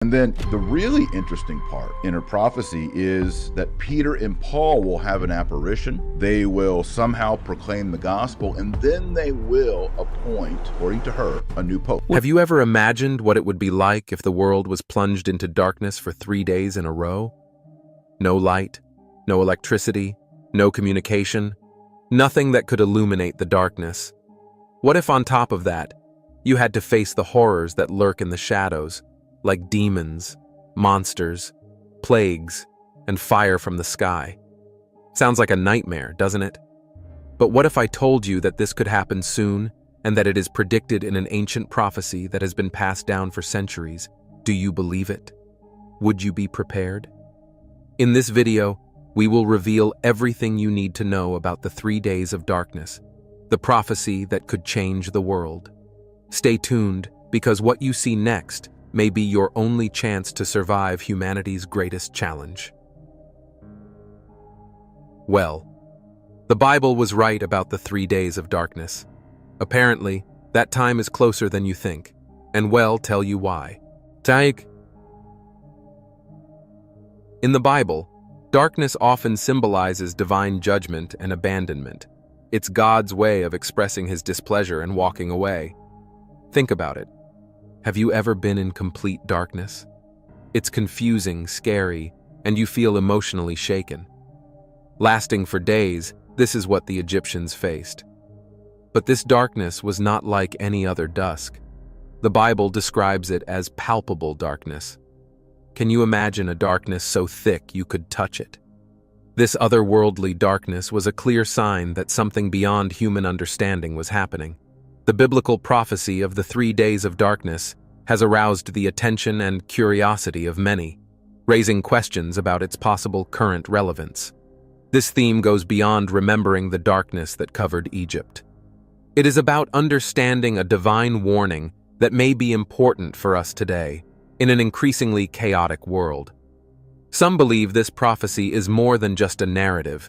And then the really interesting part in her prophecy is that Peter and Paul will have an apparition. They will somehow proclaim the gospel, and then they will appoint, according to her, a new pope. Have you ever imagined what it would be like if the world was plunged into darkness for 3 days in a row? No light, no electricity, no communication, nothing that could illuminate the darkness. What if on top of that, you had to face the horrors that lurk in the shadows, like demons, monsters, plagues, and fire from the sky? Sounds like a nightmare, doesn't it? But what if I told you that this could happen soon, and that it is predicted in an ancient prophecy that has been passed down for centuries? Do you believe it? Would you be prepared? In this video, we will reveal everything you need to know about the 3 days of darkness, the prophecy that could change the world. Stay tuned, because what you see next may be your only chance to survive humanity's greatest challenge. Well, the Bible was right about the 3 days of darkness. Apparently, that time is closer than you think, and we'll tell you why. In the Bible, darkness often symbolizes divine judgment and abandonment. It's God's way of expressing his displeasure and walking away. Think about it. Have you ever been in complete darkness? It's confusing, scary, and you feel emotionally shaken. Lasting for days, this is what the Egyptians faced. But this darkness was not like any other dusk. The Bible describes it as palpable darkness. Can you imagine a darkness so thick you could touch it? This otherworldly darkness was a clear sign that something beyond human understanding was happening. The biblical prophecy of the 3 days of darkness has aroused the attention and curiosity of many, raising questions about its possible current relevance. This theme goes beyond remembering the darkness that covered Egypt. It is about understanding a divine warning that may be important for us today, in an increasingly chaotic world. Some believe this prophecy is more than just a narrative.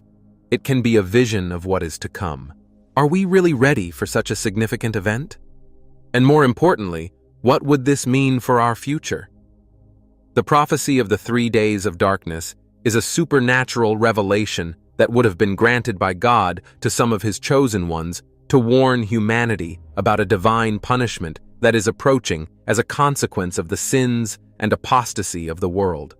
It can be a vision of what is to come. Are we really ready for such a significant event? And more importantly, what would this mean for our future? The prophecy of the 3 days of darkness is a supernatural revelation that would have been granted by God to some of his chosen ones to warn humanity about a divine punishment that is approaching as a consequence of the sins and apostasy of the world.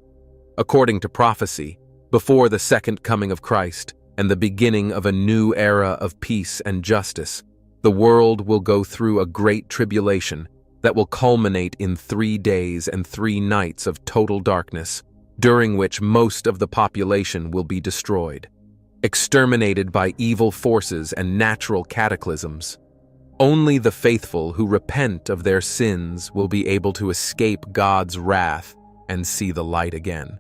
According to prophecy, before the second coming of Christ and the beginning of a new era of peace and justice, the world will go through a great tribulation that will culminate in 3 days and 3 nights of total darkness, during which most of the population will be destroyed, exterminated by evil forces and natural cataclysms. Only the faithful who repent of their sins will be able to escape God's wrath and see the light again.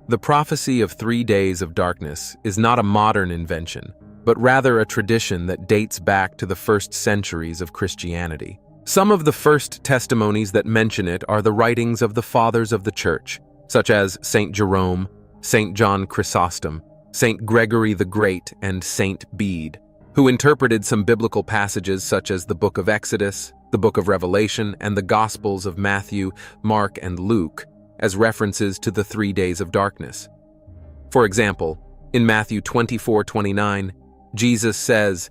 The prophecy of 3 days of darkness is not a modern invention, but rather a tradition that dates back to the first centuries of Christianity. Some of the first testimonies that mention it are the writings of the fathers of the Church, such as Saint Jerome, Saint John Chrysostom, Saint Gregory the Great, and Saint Bede, who interpreted some biblical passages such as the Book of Exodus, the Book of Revelation, and the Gospels of Matthew, Mark, and Luke as references to the 3 days of darkness. For example, in Matthew 24:29, Jesus says,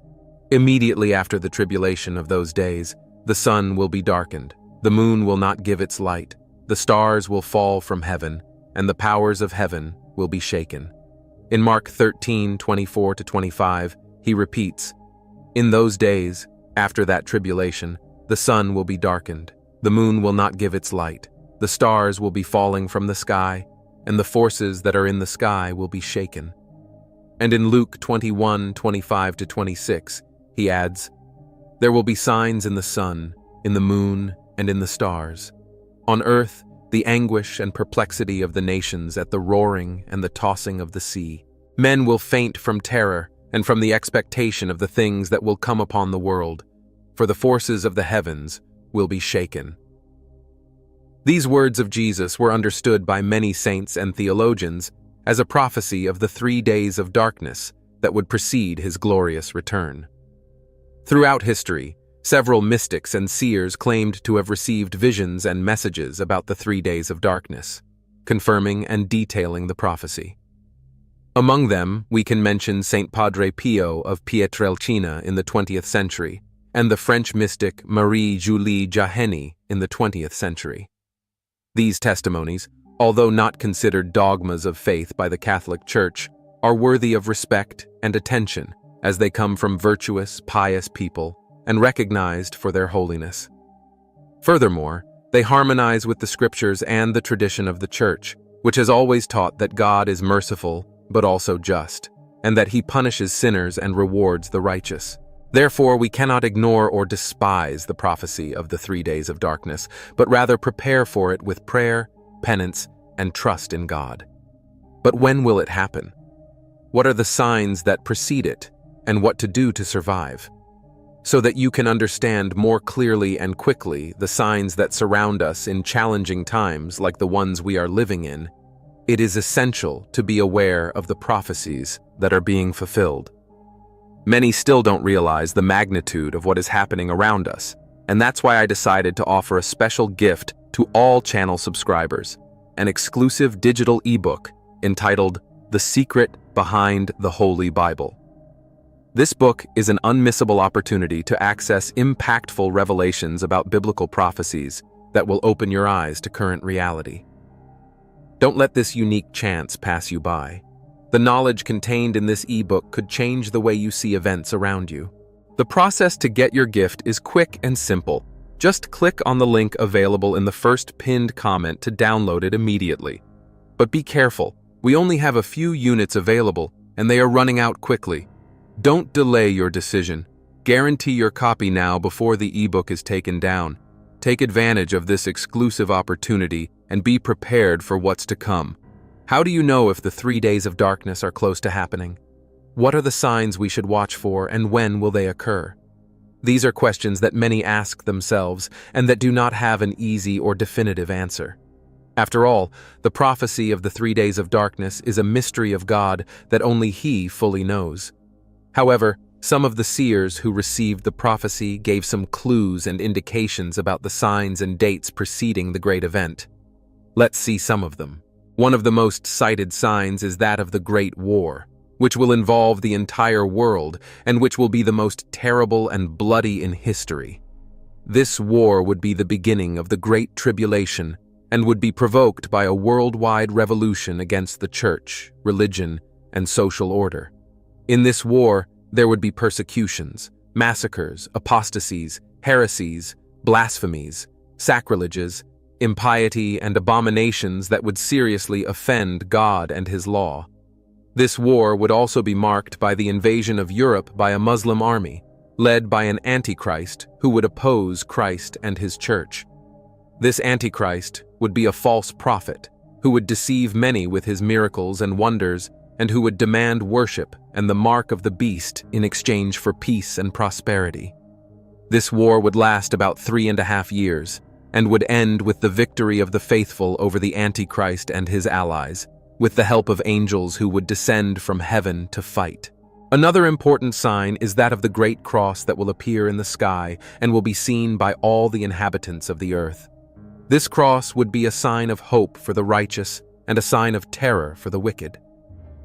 "Immediately after the tribulation of those days, the sun will be darkened, the moon will not give its light, the stars will fall from heaven, and the powers of heaven will be shaken." In Mark 13:24-25, he repeats, "In those days, after that tribulation, the sun will be darkened, the moon will not give its light, the stars will be falling from the sky, and the forces that are in the sky will be shaken." And in Luke 21:25-26, he adds, "There will be signs in the sun, in the moon, and in the stars. On earth, the anguish and perplexity of the nations at the roaring and the tossing of the sea. Men will faint from terror and from the expectation of the things that will come upon the world, for the forces of the heavens will be shaken." These words of Jesus were understood by many saints and theologians as a prophecy of the 3 days of darkness that would precede his glorious return. Throughout history, Several mystics and seers claimed to have received visions and messages about the 3 days of darkness, confirming and detailing the prophecy. Among them, we can mention Saint Padre Pio of Pietrelcina in the 20th century and the French mystic Marie-Julie Jahenny in the 20th century. These testimonies, although not considered dogmas of faith by the Catholic Church, are worthy of respect and attention as they come from virtuous, pious people and recognized for their holiness. Furthermore, they harmonize with the scriptures and the tradition of the Church, which has always taught that God is merciful but also just, and that he punishes sinners and rewards the righteous. Therefore, we cannot ignore or despise the prophecy of the 3 days of darkness, but rather prepare for it with prayer, penance, and trust in God. But when will it happen? What are the signs that precede it, and what to do to survive? So that you can understand more clearly and quickly the signs that surround us in challenging times like the ones we are living in, it is essential to be aware of the prophecies that are being fulfilled. Many still don't realize the magnitude of what is happening around us, and that's why I decided to offer a special gift to all channel subscribers, an exclusive digital ebook entitled The Secret Behind the Holy Bible. This book is an unmissable opportunity to access impactful revelations about biblical prophecies that will open your eyes to current reality. Don't let this unique chance pass you by. The knowledge contained in this ebook could change the way you see events around you. The process to get your gift is quick and simple. Just click on the link available in the first pinned comment to download it immediately. But be careful, we only have a few units available and they are running out quickly. Don't delay your decision. Guarantee your copy now before the ebook is taken down. Take advantage of this exclusive opportunity and be prepared for what's to come. How do you know if the 3 days of darkness are close to happening? What are the signs we should watch for, and when will they occur? These are questions that many ask themselves and that do not have an easy or definitive answer. After all, the prophecy of the 3 days of darkness is a mystery of God that only He fully knows. However, some of the seers who received the prophecy gave some clues and indications about the signs and dates preceding the great event. Let's see some of them. One of the most cited signs is that of the Great War, which will involve the entire world and which will be the most terrible and bloody in history. This war would be the beginning of the Great Tribulation and would be provoked by a worldwide revolution against the church, religion, and social order. In this war, there would be persecutions, massacres, apostasies, heresies, blasphemies, sacrileges, impiety, and abominations that would seriously offend God and His law. This war would also be marked by the invasion of Europe by a Muslim army, led by an Antichrist who would oppose Christ and His church. This Antichrist would be a false prophet who would deceive many with his miracles and wonders and who would demand worship and the mark of the beast in exchange for peace and prosperity. This war would last about 3.5 years and would end with the victory of the faithful over the Antichrist and his allies, with the help of angels who would descend from heaven to fight. Another important sign is that of the great cross that will appear in the sky and will be seen by all the inhabitants of the earth. This cross would be a sign of hope for the righteous and a sign of terror for the wicked.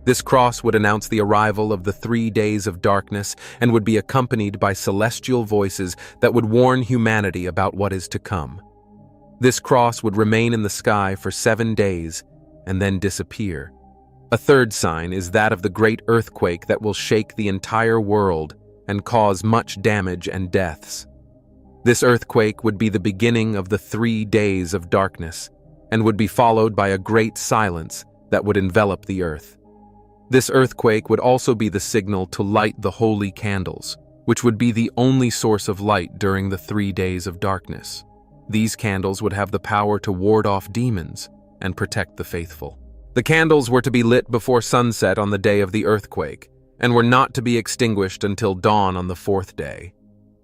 This cross would announce the arrival of the 3 days of darkness and would be accompanied by celestial voices that would warn humanity about what is to come. This cross would remain in the sky for 7 days and then disappear. A third sign is that of the great earthquake that will shake the entire world and cause much damage and deaths. This earthquake would be the beginning of the 3 days of darkness and would be followed by a great silence that would envelop the earth. This earthquake would also be the signal to light the holy candles, which would be the only source of light during the 3 days of darkness. These candles would have the power to ward off demons and protect the faithful. The candles were to be lit before sunset on the day of the earthquake, and were not to be extinguished until dawn on the 4th day.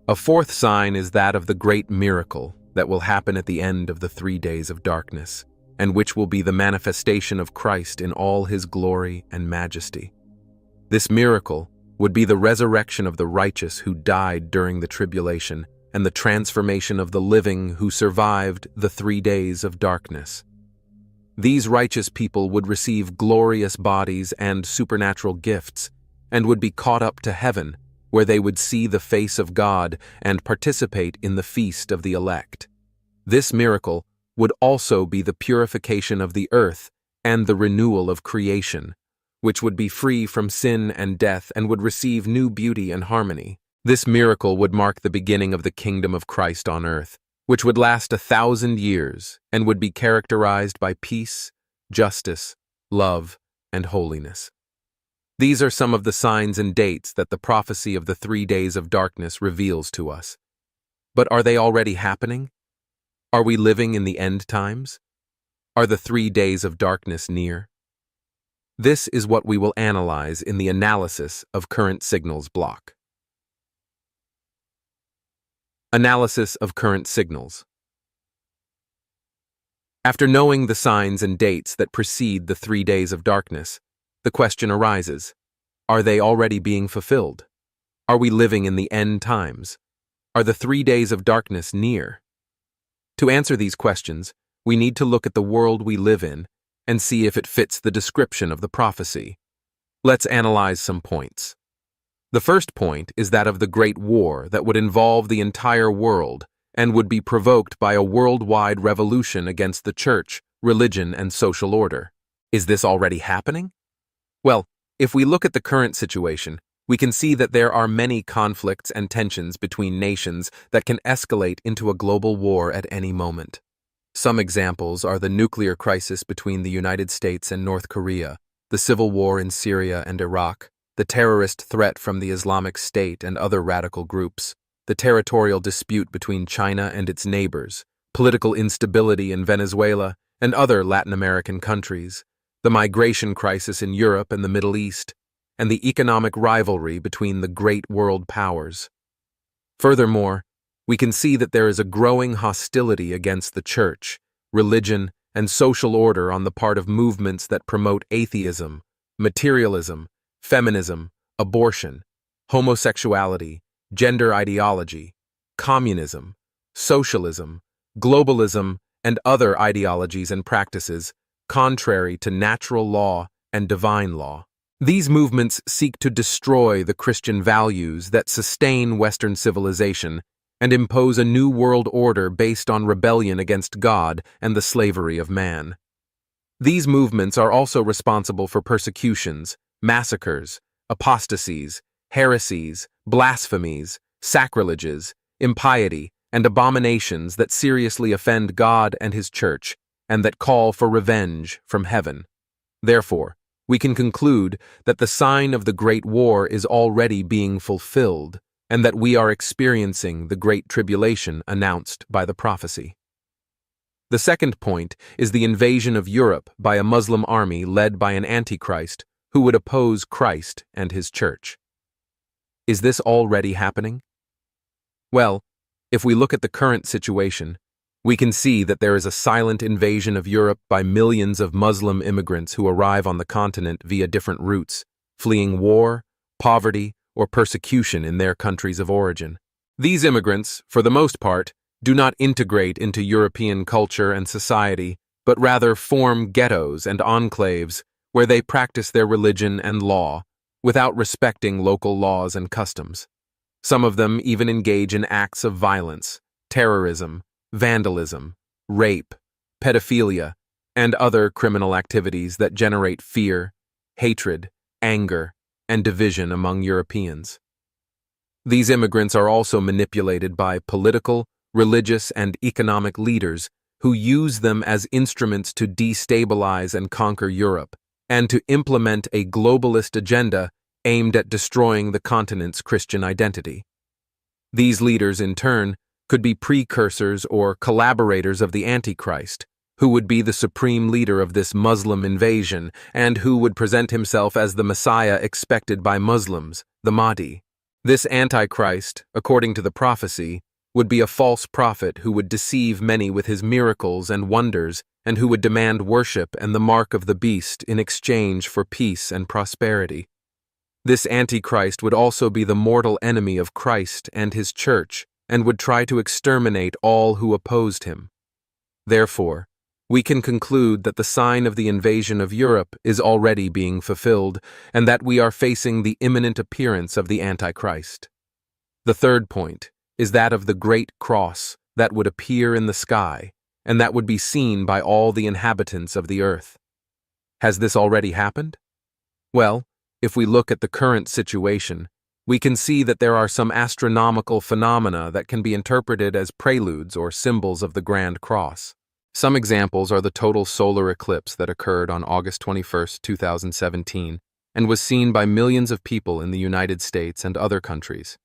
A fourth sign is that of the great miracle that will happen at the end of the 3 days of darkness, and which will be the manifestation of Christ in all His glory and majesty. This miracle would be the resurrection of the righteous who died during the tribulation and the transformation of the living who survived the 3 days of darkness. These righteous people would receive glorious bodies and supernatural gifts, and would be caught up to heaven, where they would see the face of God and participate in the feast of the elect. This miracle would also be the purification of the earth and the renewal of creation, which would be free from sin and death and would receive new beauty and harmony. This miracle would mark the beginning of the kingdom of Christ on earth, which would last 1,000 years and would be characterized by peace, justice, love, and holiness. These are some of the signs and dates that the prophecy of the 3 days of darkness reveals to us. But are they already happening? Are we living in the end times? Are the 3 days of darkness near? This is what we will analyze in the analysis of current signals block. Analysis of current signals. After knowing the signs and dates that precede the 3 days of darkness, the question arises, are they already being fulfilled? Are we living in the end times? Are the 3 days of darkness near? To answer these questions, we need to look at the world we live in and see if it fits the description of the prophecy. Let's analyze some points. The first point is that of the Great War that would involve the entire world and would be provoked by a worldwide revolution against the church, religion, and social order. Is this already happening? Well, if we look at the current situation, we can see that there are many conflicts and tensions between nations that can escalate into a global war at any moment. Some examples are the nuclear crisis between the United States and North Korea, the civil war in Syria and Iraq, the terrorist threat from the Islamic State and other radical groups, the territorial dispute between China and its neighbors, political instability in Venezuela and other Latin American countries, the migration crisis in Europe and the Middle East, and the economic rivalry between the great world powers. Furthermore, we can see that there is a growing hostility against the church, religion, and social order on the part of movements that promote atheism, materialism, feminism, abortion, homosexuality, gender ideology, communism, socialism, globalism, and other ideologies and practices contrary to natural law and divine law. These movements seek to destroy the Christian values that sustain Western civilization and impose a new world order based on rebellion against God and the slavery of man. These movements are also responsible for persecutions, massacres, apostasies, heresies, blasphemies, sacrileges, impiety, and abominations that seriously offend God and His church, and that call for revenge from heaven. Therefore, we can conclude that the sign of the Great War is already being fulfilled, and that we are experiencing the Great Tribulation announced by the prophecy. The second point is the invasion of Europe by a Muslim army led by an Antichrist who would oppose Christ and His church. Is this already happening? Well, if we look at the current situation, we can see that there is a silent invasion of Europe by millions of Muslim immigrants who arrive on the continent via different routes, fleeing war, poverty, or persecution in their countries of origin. These immigrants, for the most part, do not integrate into European culture and society, but rather form ghettos and enclaves where they practice their religion and law without respecting local laws and customs. Some of them even engage in acts of violence, terrorism, vandalism, rape, pedophilia, and other criminal activities that generate fear, hatred, anger, and division among Europeans. These immigrants are also manipulated by political, religious, and economic leaders who use them as instruments to destabilize and conquer Europe, and to implement a globalist agenda aimed at destroying the continent's Christian identity. These leaders, in turn, could be precursors or collaborators of the Antichrist, who would be the supreme leader of this Muslim invasion and who would present himself as the Messiah expected by Muslims, the Mahdi. This Antichrist, according to the prophecy, would be a false prophet who would deceive many with his miracles and wonders and who would demand worship and the mark of the beast in exchange for peace and prosperity. This Antichrist would also be the mortal enemy of Christ and His church and would try to exterminate all who opposed him. Therefore, we can conclude that the sign of the invasion of Europe is already being fulfilled, and that we are facing the imminent appearance of the Antichrist. The third point is that of the great cross that would appear in the sky, and that would be seen by all the inhabitants of the earth. Has this already happened? Well, if we look at the current situation, we can see that there are some astronomical phenomena that can be interpreted as preludes or symbols of the Grand Cross. Some examples are the total solar eclipse that occurred on August 21, 2017, and was seen by millions of people in the United States and other countries.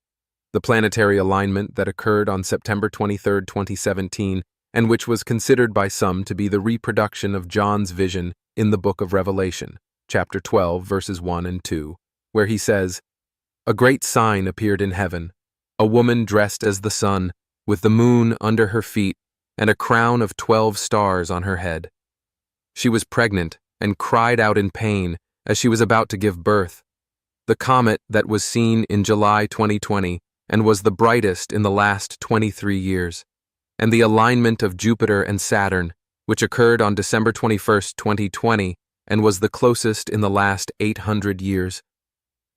The planetary alignment that occurred on September 23, 2017, and which was considered by some to be the reproduction of John's vision in the book of Revelation, chapter 12, verses 1 and 2, where he says, "A great sign appeared in heaven, a woman dressed as the sun, with the moon under her feet, and a crown of 12 stars on her head. She was pregnant and cried out in pain as she was about to give birth. The comet that was seen in July 2020 and was the brightest in the last 23 years, and the alignment of Jupiter and Saturn, which occurred on December 21, 2020, and was the closest in the last 800 years.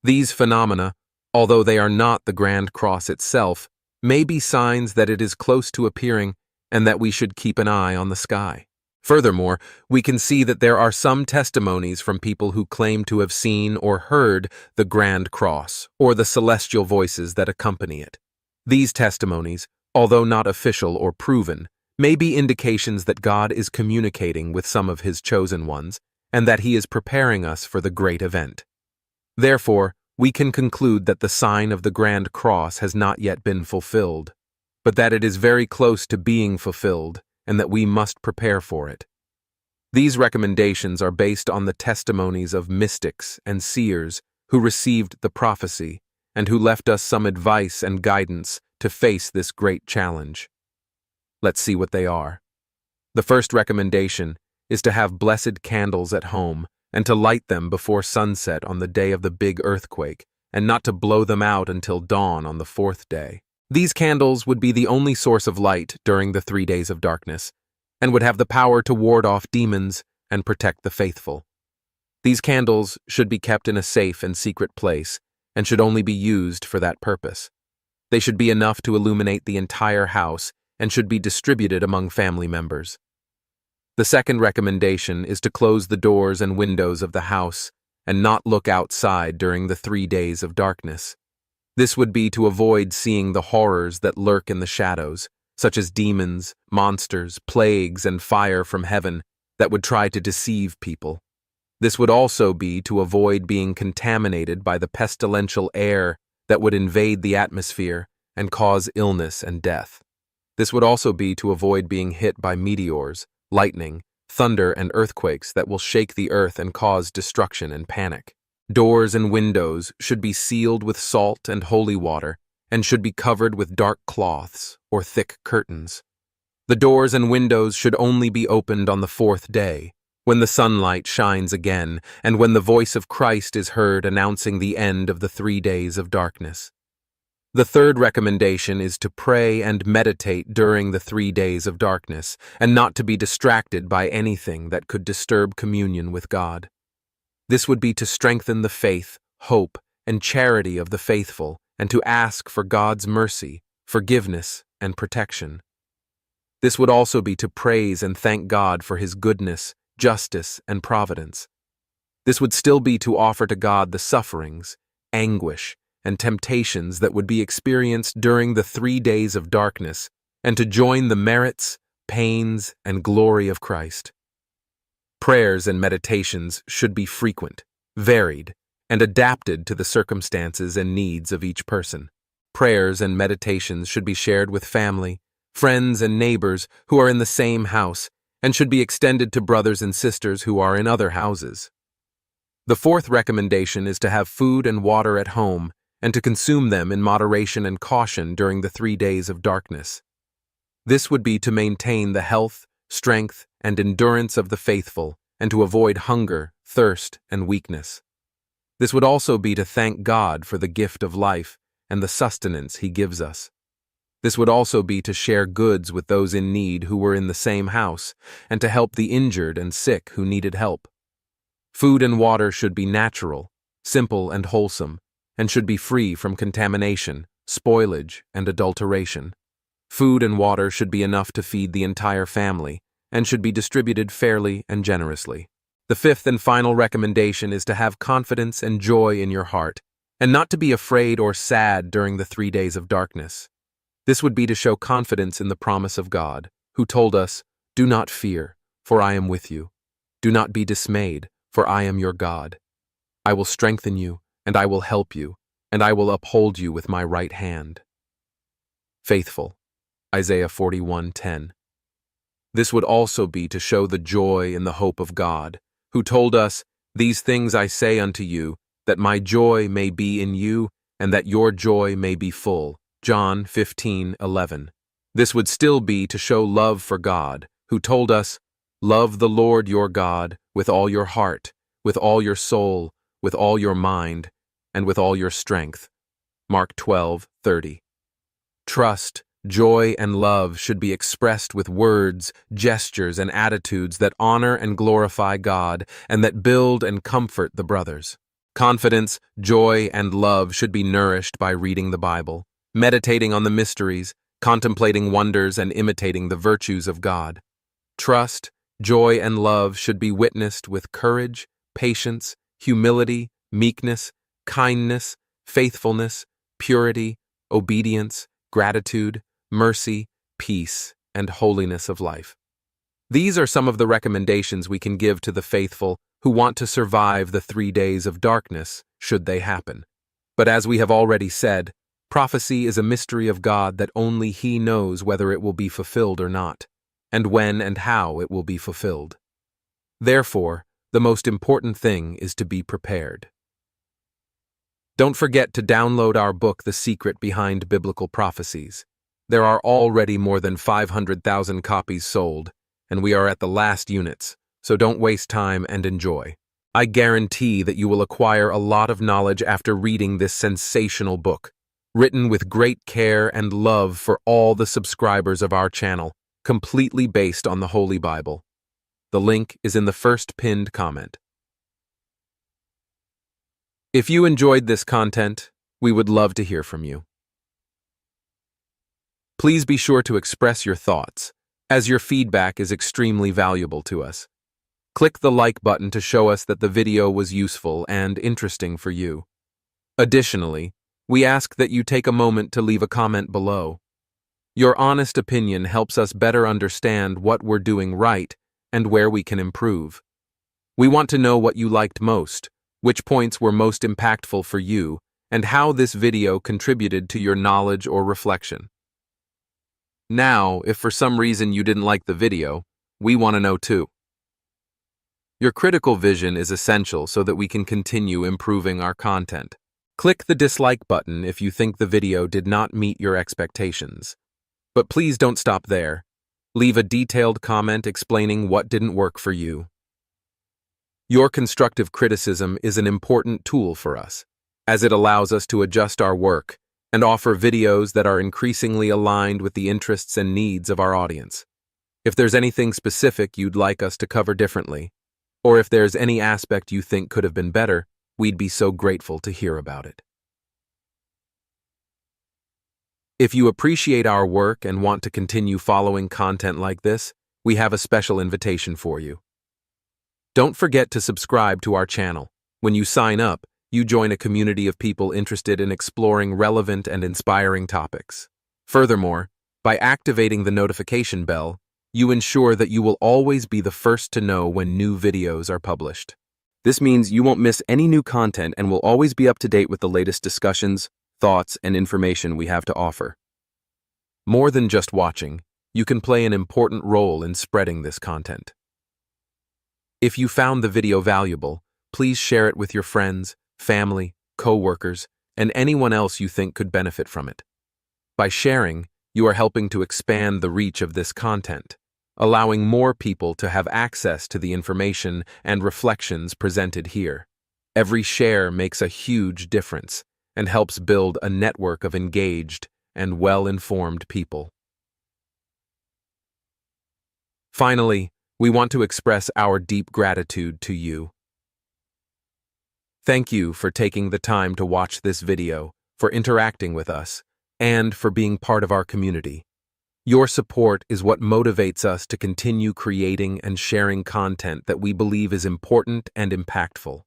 These phenomena, although they are not the Grand Cross itself, may be signs that it is close to appearing and that we should keep an eye on the sky. Furthermore, we can see that there are some testimonies from people who claim to have seen or heard the Grand Cross or the celestial voices that accompany it. These testimonies, although not official or proven, may be indications that God is communicating with some of his chosen ones and that he is preparing us for the great event. Therefore, we can conclude that the sign of the Grand Cross has not yet been fulfilled, but that it is very close to being fulfilled and that we must prepare for it. These recommendations are based on the testimonies of mystics and seers who received the prophecy and who left us some advice and guidance to face this great challenge. Let's see what they are. The first recommendation is to have blessed candles at home and to light them before sunset on the day of the big earthquake, and not to blow them out until dawn on the fourth day. These candles would be the only source of light during the 3 days of darkness, and would have the power to ward off demons and protect the faithful. These candles should be kept in a safe and secret place, and should only be used for that purpose. They should be enough to illuminate the entire house, and should be distributed among family members. The second recommendation is to close the doors and windows of the house, and not look outside during the 3 days of darkness. This would be to avoid seeing the horrors that lurk in the shadows, such as demons, monsters, plagues, and fire from heaven that would try to deceive people. This would also be to avoid being contaminated by the pestilential air that would invade the atmosphere and cause illness and death. This would also be to avoid being hit by meteors, lightning, thunder, and earthquakes that will shake the earth and cause destruction and panic. Doors and windows should be sealed with salt and holy water, and should be covered with dark cloths or thick curtains. The doors and windows should only be opened on the fourth day, when the sunlight shines again, and when the voice of Christ is heard announcing the end of the 3 days of darkness. The third recommendation is to pray and meditate during the 3 days of darkness, and not to be distracted by anything that could disturb communion with God. This would be to strengthen the faith, hope, and charity of the faithful, and to ask for God's mercy, forgiveness, and protection. This would also be to praise and thank God for his goodness, justice, and providence. This would still be to offer to God the sufferings, anguish, and temptations that would be experienced during the 3 days of darkness, and to join the merits, pains, and glory of Christ. Prayers and meditations should be frequent, varied, and adapted to the circumstances and needs of each person. Prayers and meditations should be shared with family, friends, and neighbors who are in the same house, and should be extended to brothers and sisters who are in other houses. The fourth recommendation is to have food and water at home, and to consume them in moderation and caution during the 3 days of darkness. This would be to maintain the health, strength, and endurance of the faithful, and to avoid hunger, thirst, and weakness. This would also be to thank God for the gift of life and the sustenance he gives us. This would also be to share goods with those in need who were in the same house, and to help the injured and sick who needed help. Food and water should be natural, simple and wholesome, and should be free from contamination, spoilage, and adulteration. Food and water should be enough to feed the entire family, and should be distributed fairly and generously. The fifth and final recommendation is to have confidence and joy in your heart, and not to be afraid or sad during the 3 days of darkness. This would be to show confidence in the promise of God, who told us, "Do not fear, for I am with you. Do not be dismayed, for I am your God. I will strengthen you, and I will help you, and I will uphold you with my right hand." Faithful. Isaiah 41:10. This would also be to show the joy in the hope of God, who told us, "These things I say unto you, that my joy may be in you, and that your joy may be full." John 15:11. This would still be to show love for God, who told us, "Love the Lord your God with all your heart, with all your soul, with all your mind, and with all your strength." Mark 12:30. Trust, joy, and love should be expressed with words, gestures, and attitudes that honor and glorify God, and that build and comfort the brothers. Confidence, joy, and love should be nourished by reading the Bible, meditating on the mysteries, contemplating wonders, and imitating the virtues of God. Trust, joy, and love should be witnessed with courage, patience, humility, meekness, kindness, faithfulness, purity, obedience, gratitude, mercy, peace, and holiness of life. These are some of the recommendations we can give to the faithful who want to survive the 3 days of darkness, should they happen. But as we have already said, prophecy is a mystery of God that only He knows whether it will be fulfilled or not, and when and how it will be fulfilled. Therefore, the most important thing is to be prepared. Don't forget to download our book, The Secret Behind Biblical Prophecies. There are already more than 500,000 copies sold, and we are at the last units, so don't waste time and enjoy. I guarantee that you will acquire a lot of knowledge after reading this sensational book, written with great care and love for all the subscribers of our channel, completely based on the Holy Bible. The link is in the first pinned comment. If you enjoyed this content, we would love to hear from you. Please be sure to express your thoughts, as your feedback is extremely valuable to us. Click the like button to show us that the video was useful and interesting for you. Additionally, we ask that you take a moment to leave a comment below. Your honest opinion helps us better understand what we're doing right and where we can improve. We want to know what you liked most, which points were most impactful for you, and how this video contributed to your knowledge or reflection. Now, if for some reason you didn't like the video, we want to know too. Your critical vision is essential so that we can continue improving our content. Click the dislike button if you think the video did not meet your expectations. But please don't stop there. Leave a detailed comment explaining what didn't work for you. Your constructive criticism is an important tool for us, as it allows us to adjust our work and offer videos that are increasingly aligned with the interests and needs of our audience. If there's anything specific you'd like us to cover differently, or if there's any aspect you think could have been better, we'd be so grateful to hear about it. If you appreciate our work and want to continue following content like this, we have a special invitation for you. Don't forget to subscribe to our channel. When you sign up, you join a community of people interested in exploring relevant and inspiring topics. Furthermore, by activating the notification bell, you ensure that you will always be the first to know when new videos are published. This means you won't miss any new content and will always be up to date with the latest discussions, thoughts, and information we have to offer. More than just watching, you can play an important role in spreading this content. If you found the video valuable, please share it with your friends, family, co-workers, and anyone else you think could benefit from it. By sharing, you are helping to expand the reach of this content, allowing more people to have access to the information and reflections presented here. Every share makes a huge difference and helps build a network of engaged and well-informed people. Finally, we want to express our deep gratitude to you. Thank you for taking the time to watch this video, for interacting with us, and for being part of our community. Your support is what motivates us to continue creating and sharing content that we believe is important and impactful.